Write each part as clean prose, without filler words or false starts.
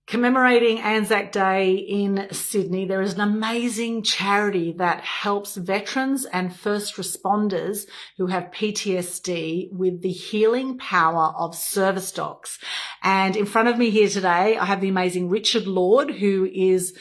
Commemorating ANZAC Day in Sydney, there is an amazing charity that helps veterans and first responders who have PTSD with the healing power of service dogs. And in front of me here today, I have the amazing Richard Lord, who is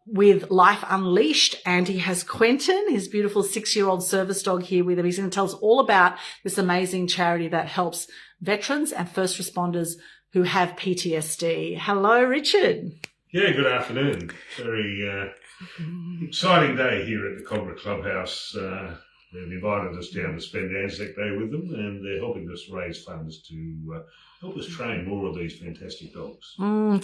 with LifeUnleashed, and he has Quentin, his beautiful 6-year-old service dog, here with him. He's going to tell us all about this amazing charity that helps veterans and first responders who have PTSD. Hello, Richard. Yeah, good afternoon. Very exciting day here at the Kogarah Clubhouse. They've invited us down to spend ANZAC Day with them, and they're helping us raise funds to help us train more of these fantastic dogs.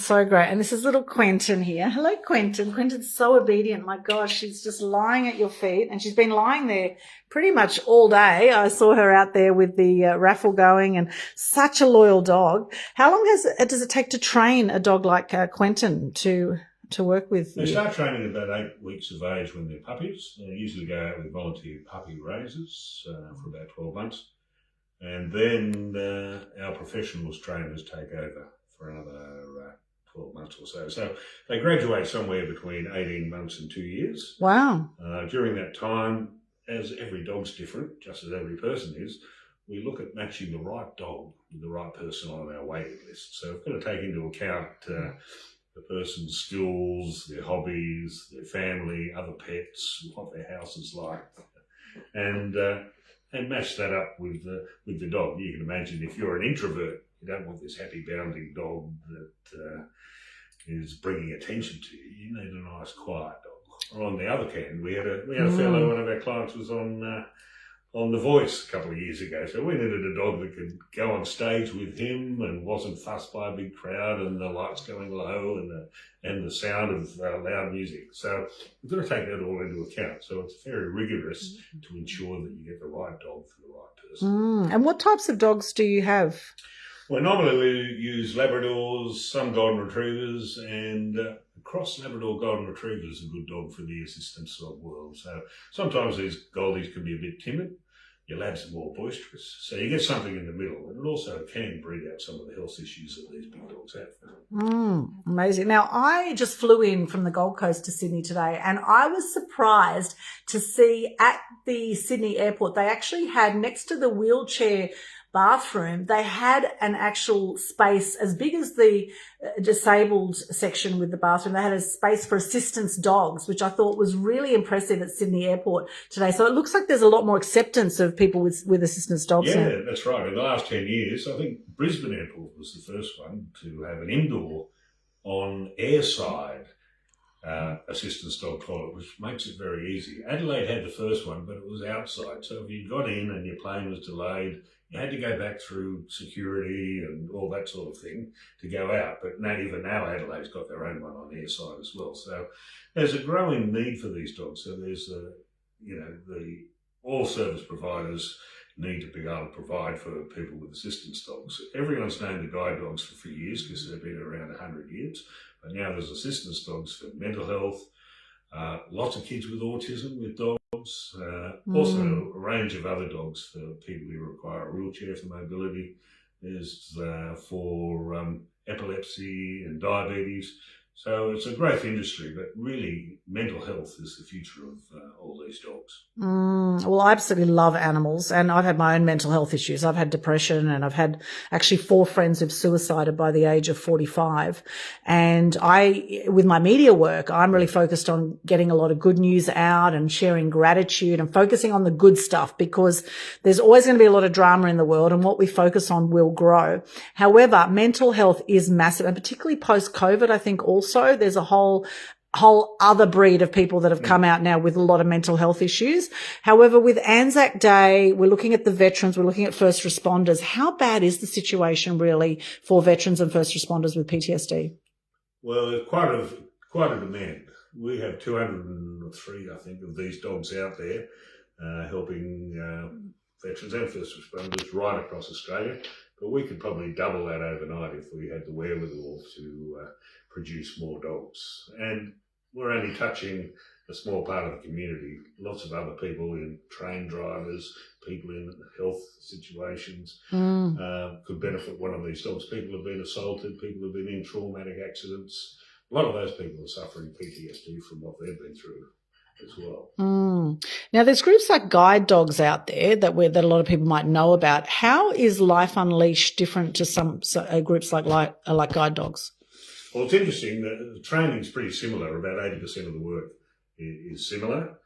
So great. And this is little Quentin here. Hello, Quentin. Quentin's so obedient. My gosh, she's just lying at your feet, and she's been lying there pretty much all day. I saw her out there with the raffle going, and such a loyal dog. How long does it take to train a dog like Quentin to work with? They start training at about 8 weeks of age when they're puppies. They usually go out with volunteer puppy raisers for about 12 months. And then our professionals trainers take over for another 12 months or so. So they graduate somewhere between 18 months and 2 years. Wow. During that time, as every dog's different, just as every person is, we look at matching the right dog with the right person on our waiting list. So we've got to take into account the person's skills, their hobbies, their family, other pets, what their house is like, and match that up with the dog. You can imagine if you're an introvert, you don't want this happy bounding dog that is bringing attention to you. You need a nice quiet dog. Or on the other hand, we had a fellow, one of our clients was on The Voice a couple of years ago. So we needed a dog that could go on stage with him and wasn't fussed by a big crowd and the lights going low and the sound of loud music. So we've got to take that all into account. So it's very rigorous to ensure that you get the right dog for the right person. And what types of dogs do you have? Well, normally we use Labradors, some Golden Retrievers, and across Labrador Golden Retrievers is a good dog for the assistance dog world. So sometimes these Goldies can be a bit timid. Your Labs are more boisterous. So you get something in the middle, and it also can breed out some of the health issues that these big dogs have. Amazing. Now, I just flew in from the Gold Coast to Sydney today, and I was surprised to see at the Sydney airport, they actually had next to the wheelchair bathroom, they had an actual space as big as the disabled section with the bathroom. They had a space for assistance dogs, which I thought was really impressive at Sydney Airport today. So it looks like there's a lot more acceptance of people with assistance dogs. Yeah, that's right. In the last 10 years, I think Brisbane Airport was the first one to have an indoor on airside assistance dog toilet, which makes it very easy. Adelaide had the first one, but it was outside. So if you got in and your plane was delayed, you had to go back through security and all that sort of thing to go out. But even now Adelaide's got their own one on airside as well. So there's a growing need for these dogs. So there's all service providers need to be able to provide for people with assistance dogs. Everyone's known the guide dogs for years because they've been around 100 years. But now there's assistance dogs for mental health, lots of kids with autism with dogs, also a range of other dogs for people who require a wheelchair for mobility. There's for epilepsy and diabetes. So it's a growth industry, but really mental health is the future of all these dogs. Well, I absolutely love animals, and I've had my own mental health issues. I've had depression, and I've had actually 4 friends who've suicided by the age of 45. And with my media work, I'm really focused on getting a lot of good news out and sharing gratitude and focusing on the good stuff, because there's always going to be a lot of drama in the world, and what we focus on will grow. However, mental health is massive, and particularly post-COVID, I think also there's a whole other breed of people that have come out now with a lot of mental health issues. However, with ANZAC Day, we're looking at the veterans, we're looking at first responders. How bad is the situation really for veterans and first responders with PTSD? Well, there's quite a demand. We have 203, I think, of these dogs out there helping veterans and first responders right across Australia. But we could probably double that overnight if we had the wherewithal to produce more dogs. And we're only touching a small part of the community. Lots of other people, in train drivers, people in health situations, could benefit one of these dogs. People have been assaulted, people have been in traumatic accidents. A lot of those people are suffering PTSD from what they've been through as well. Now, there's groups like guide dogs out there that a lot of people might know about. How is Life Unleashed different to some groups like guide dogs? Well, it's interesting that the training's pretty similar. About 80% of the work is similar.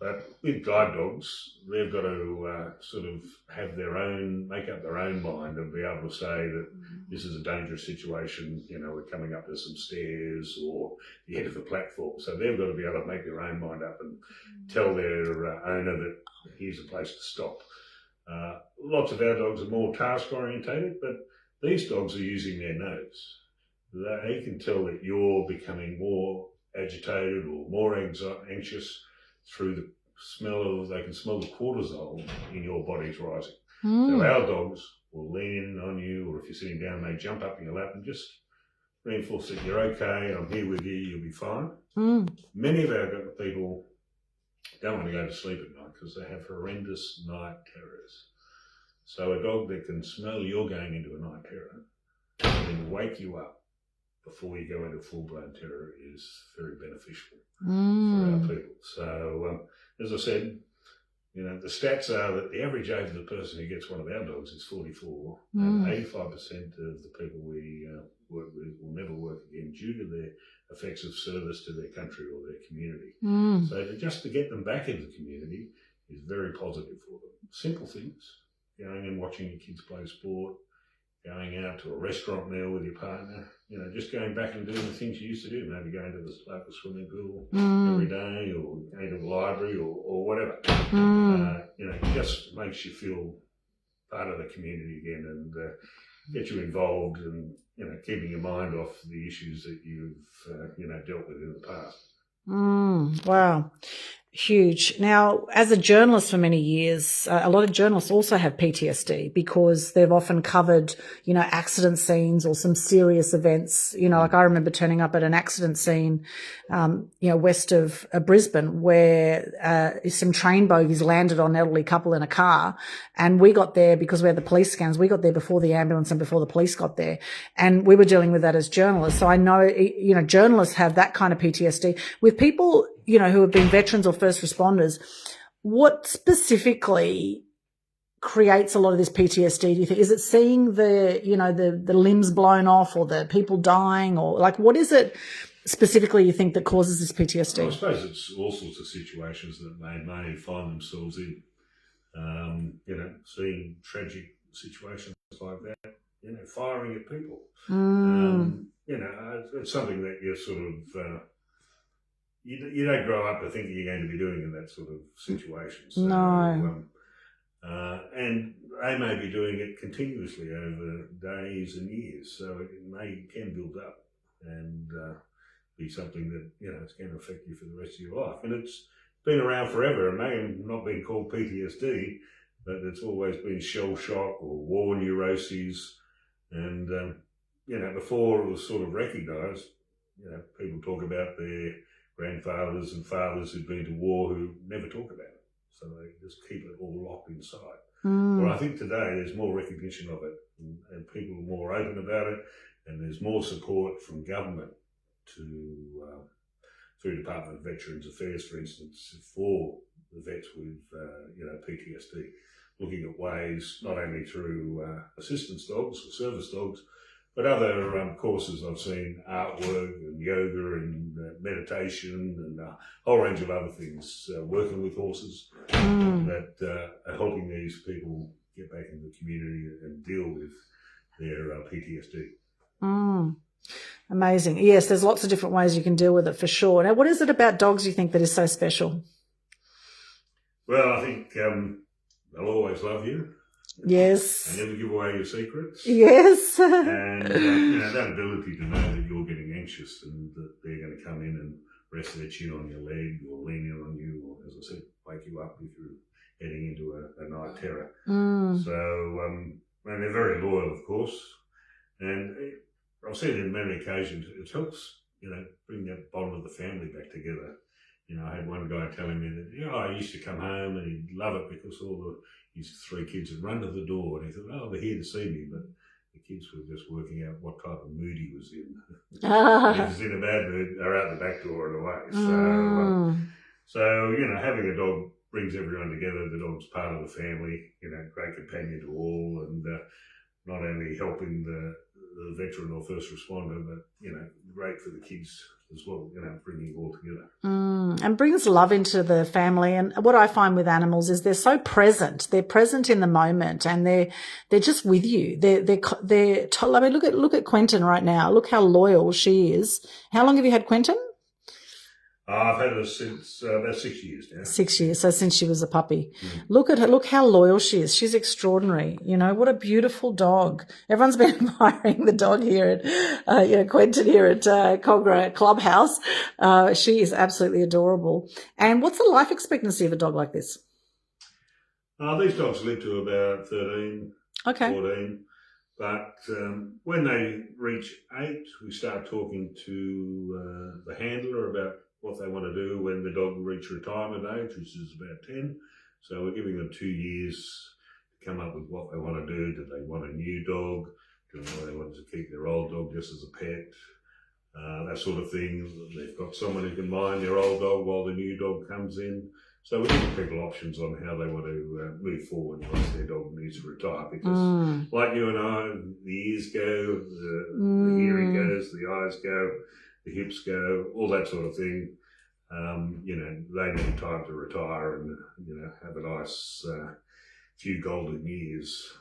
But with guide dogs, they've got to sort of make up their own mind and be able to say that this is a dangerous situation, we're coming up to some stairs or the end of the platform. So they've got to be able to make their own mind up and tell their owner that here's a place to stop. Lots of our dogs are more task orientated, but these dogs are using their nose. They can tell that you're becoming more agitated or more anxious through the smell they can smell the cortisol in your body's rising. So our dogs will lean in on you, or if you're sitting down, they jump up in your lap and just reinforce that you're okay, I'm here with you, you'll be fine. Many of our people don't want to go to sleep at night because they have horrendous night terrors. So a dog that can smell you're going into a night terror and then wake you up before you go into full-blown terror is very beneficial for our people. So, as I said, the stats are that the average age of the person who gets one of our dogs is 44, and 85% of the people we work with will never work again due to their effects of service to their country or their community. So just to get them back into the community is very positive for them. Simple things, going and watching your kids play sport, going out to a restaurant meal with your partner, just going back and doing the things you used to do, maybe going to the local swimming pool every day or going to the library or whatever. It just makes you feel part of the community again and get you involved and, keeping your mind off the issues that you've, dealt with in the past. Wow. Huge. Now, as a journalist for many years, a lot of journalists also have PTSD because they've often covered, accident scenes or some serious events. Like I remember turning up at an accident scene, west of Brisbane where some train bogies landed on an elderly couple in a car. And we got there because we had the police scans. We got there before the ambulance and before the police got there. And we were dealing with that as journalists. So I know, journalists have that kind of PTSD. With people, who have been veterans or first responders, what specifically creates a lot of this PTSD, do you think? Is it seeing the limbs blown off or the people dying, or what is it specifically you think that causes this PTSD? Well, I suppose it's all sorts of situations that they may find themselves in. Seeing tragic situations like that, firing at people. It's something that you're sort of... You don't grow up to think you're going to be doing in that sort of situation. So, no. And they may be doing it continuously over days and years, so it can build up and be something that, it's going to affect you for the rest of your life. And it's been around forever. It may have not been called PTSD, but it's always been shell shock or war neuroses. And, before it was sort of recognised, people talk about their grandfathers and fathers who'd been to war who never talk about it. So they just keep it all locked inside. Well, I think today there's more recognition of it and people are more open about it, and there's more support from government through Department of Veterans Affairs, for instance, for the vets with, PTSD, looking at ways not only through assistance dogs or service dogs, but other courses I've seen, artwork and yoga and meditation and a whole range of other things, working with horses that are helping these people get back into the community and deal with their PTSD. Amazing. Yes, there's lots of different ways you can deal with it for sure. Now, what is it about dogs you think that is so special? Well, I think they'll always love you. Yes. They never give away your secrets. Yes. And that ability to know that you're getting anxious and that they're going to come in and rest their chin on your leg or lean in on you or, as I said, wake you up if you're heading into a night terror. So, and they're very loyal, of course. And I've seen it on many occasions, it helps bring that bond of the family back together. I had one guy telling me that, I used to come home and he'd love it because his 3 kids would run to the door and he thought, they're here to see me, but the kids were just working out what type of mood he was in. If he was in a bad mood, they're out the back door and away. So having a dog brings everyone together. The dog's part of the family, great companion to all, and not only helping the veteran or first responder, but, great for the kids as well, bringing it all together. And brings love into the family. And what I find with animals is they're so present. They're present in the moment, and they're just with you. I mean, look at Quentin right now. Look how loyal she is. How long have you had Quentin? I've had her since about 6 years now. 6 years, so since she was a puppy. Look at her, look how loyal she is. She's extraordinary. What a beautiful dog. Everyone's been admiring the dog here at, Quentin here at Kogarah Clubhouse. She is absolutely adorable. And what's the life expectancy of a dog like this? These dogs live to about 13, 14. But when they reach 8, we start talking to the handler about what they want to do when the dog reaches retirement age, which is about 10. So we're giving them 2 years to come up with what they want to do. Do they want a new dog? Do they want to keep their old dog just as a pet? That sort of thing. They've got someone who can mind their old dog while the new dog comes in. So we're giving people options on how they want to move forward once their dog needs to retire. Because like you and I, the ears go, the hearing goes, the eyes go, the hips go, all that sort of thing. They need time to retire and, have a nice few golden years.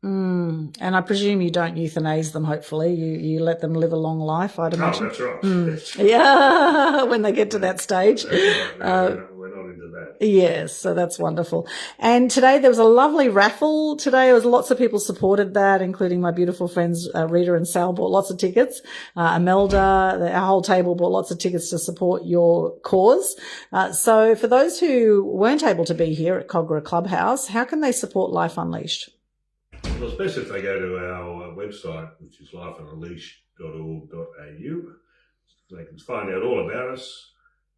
And I presume you don't euthanize them, hopefully. You let them live a long life, I'd imagine. Oh, that's right. Yeah, when they get to that stage. We're not into that. Yes, so that's wonderful. And today there was a lovely raffle. Today there was lots of people supported that, including my beautiful friends Rita and Sal bought lots of tickets. Imelda, our whole table bought lots of tickets to support your cause. So for those who weren't able to be here at Kogarah Clubhouse, how can they support Life Unleashed? Well, it's best if they go to our website, which is lifeunleashed.org.au. They can find out all about us.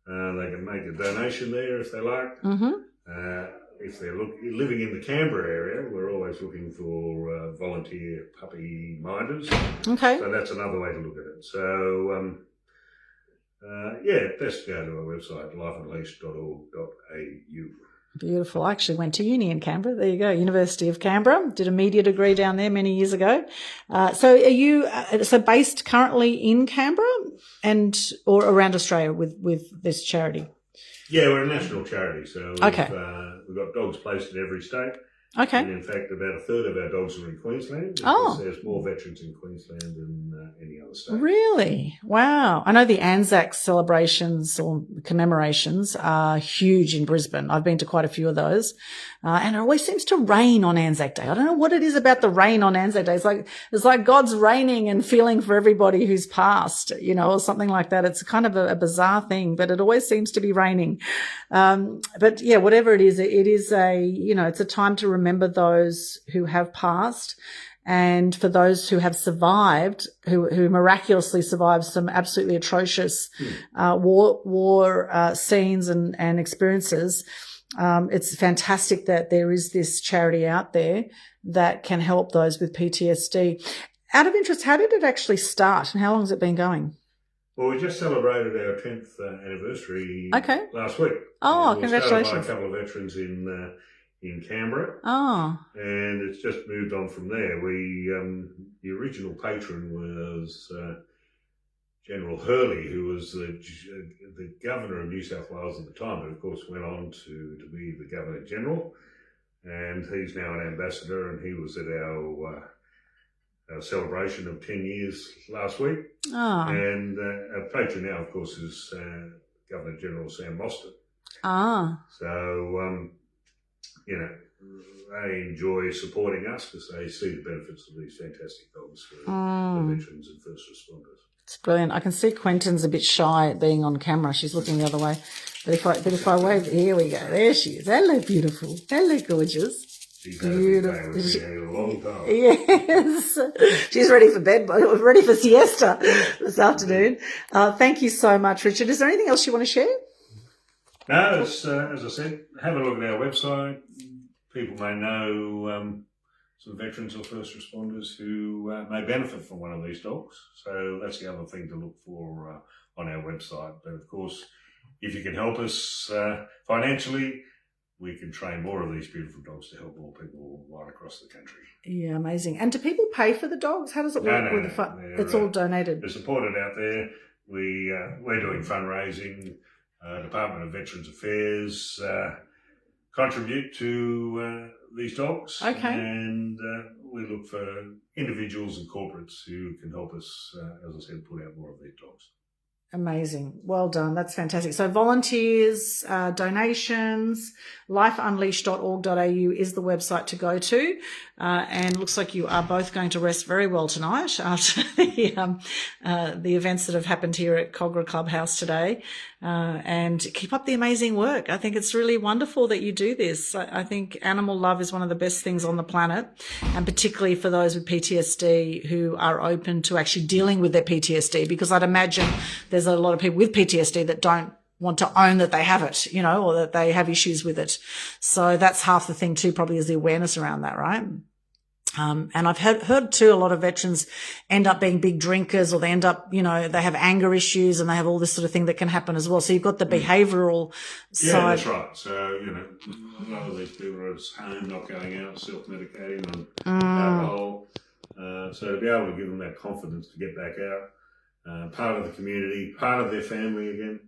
They can make a donation there if they like. If they're living in the Canberra area, we're always looking for volunteer puppy minders. Okay. So that's another way to look at it. So, best to go to our website, lifeunleashed.org.au. Beautiful. I actually went to uni in Canberra. There you go. University of Canberra. Did a media degree down there many years ago. So are you based currently in Canberra or around Australia with this charity? Yeah, we're a national charity. So we've got dogs placed in every state. Okay. And in fact, about a third of our dogs are in Queensland. Because there's more veterans in Queensland than any other state. Really? Wow. I know the ANZAC celebrations or commemorations are huge in Brisbane. I've been to quite a few of those. And it always seems to rain on Anzac Day. I don't know what it is about the rain on Anzac Day. It's like God's raining and feeling for everybody who's passed, or something like that. It's kind of a bizarre thing, but it always seems to be raining. But yeah, whatever it is it's a time to remember those who have passed, and for those who have survived, who miraculously survived some absolutely atrocious war scenes and experiences. It's fantastic that there is this charity out there that can help those with PTSD. Out of interest, how did it actually start and how long has it been going? Well, we just celebrated our 10th anniversary last week. Oh, Started congratulations. by a couple of veterans in Canberra. Oh. And it's just moved on from there. The original patron was General Hurley, who was the Governor of New South Wales at the time, but of course went on to be the Governor General. And he's now an ambassador, and he was at our celebration of 10 years last week. Oh. And our patron now, of course, is Governor General Sam Mostert. Ah. So, they enjoy supporting us because they see the benefits of these fantastic dogs for veterans and first responders. It's brilliant. I can see Quentin's a bit shy at being on camera. She's looking the other way. But if I wave, here we go. There she is. Hello, beautiful. Hello, gorgeous. She's had a big day with me a long time. Yes. She's ready for bed, ready for siesta this afternoon. Thank you so much, Richard. Is there anything else you want to share? No, as I said, have a look at our website. People may know some veterans or first responders who may benefit from one of these dogs. So that's the other thing to look for on our website. But of course, if you can help us financially, we can train more of these beautiful dogs to help more people right across the country. Yeah, amazing. And do people pay for the dogs? How does it work? No. It's all donated. They're supported out there. We're doing fundraising. Department of Veterans Affairs contribute to these dogs. Okay. And we look for individuals and corporates who can help us, as I said, put out more of these dogs. Amazing. Well done. That's fantastic. So volunteers, donations, lifeunleashed.org.au is the website to go to. And looks like you are both going to rest very well tonight after the events that have happened here at Kogarah Clubhouse today. And keep up the amazing work. I think it's really wonderful that you do this. I think animal love is one of the best things on the planet, and particularly for those with PTSD who are open to actually dealing with their PTSD, because I'd imagine there's a lot of people with PTSD that don't want to own that they have it, or that they have issues with it. So that's half the thing too, probably, is the awareness around that, right? And I've heard too, a lot of veterans end up being big drinkers, or they end up, they have anger issues and they have all this sort of thing that can happen as well. So you've got the behavioural side. Yeah, that's right. So, a lot of these people are at home, not going out, self-medicating on alcohol. So to be able to give them that confidence to get back out, part of the community, part of their family again,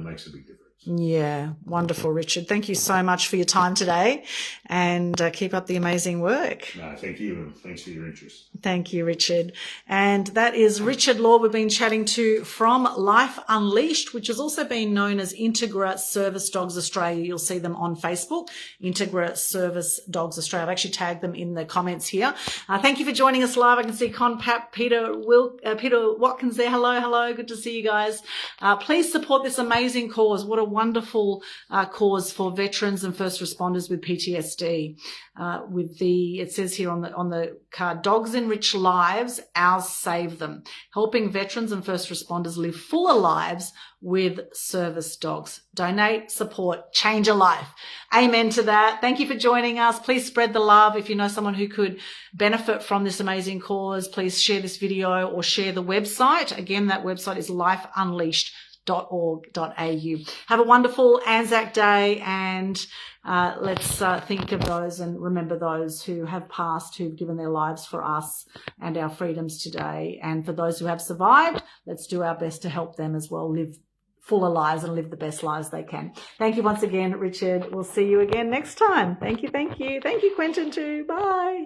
makes a big difference. Yeah, wonderful, Richard. Thank you so much for your time today, and keep up the amazing work. No, thank you, and thanks for your interest. Thank you, Richard. And that is Richard Law we've been chatting to from Life Unleashed, which has also been known as Integra Service Dogs Australia. You'll see them on Facebook, Integra Service Dogs Australia. I've actually tagged them in the comments here. Thank you for joining us live. I can see Conpap, Peter Watkins there. Hello. Good to see you guys. Please support this amazing cause. What a wonderful cause for veterans and first responders with PTSD. It says here on the card, dogs enrich lives, ours save them. Helping veterans and first responders live fuller lives with service dogs. Donate, support, change a life. Amen to that. Thank you for joining us. Please spread the love. If you know someone who could benefit from this amazing cause, please share this video or share the website. Again, that website is lifeunleashed.org.au. Have a wonderful ANZAC day, and let's think of those and remember those who have passed, who've given their lives for us and our freedoms today. And for those who have survived, let's do our best to help them as well live fuller lives and live the best lives they can. Thank you once again, Richard. We'll see you again next time. Thank you. Thank you, Quentin, too. Bye.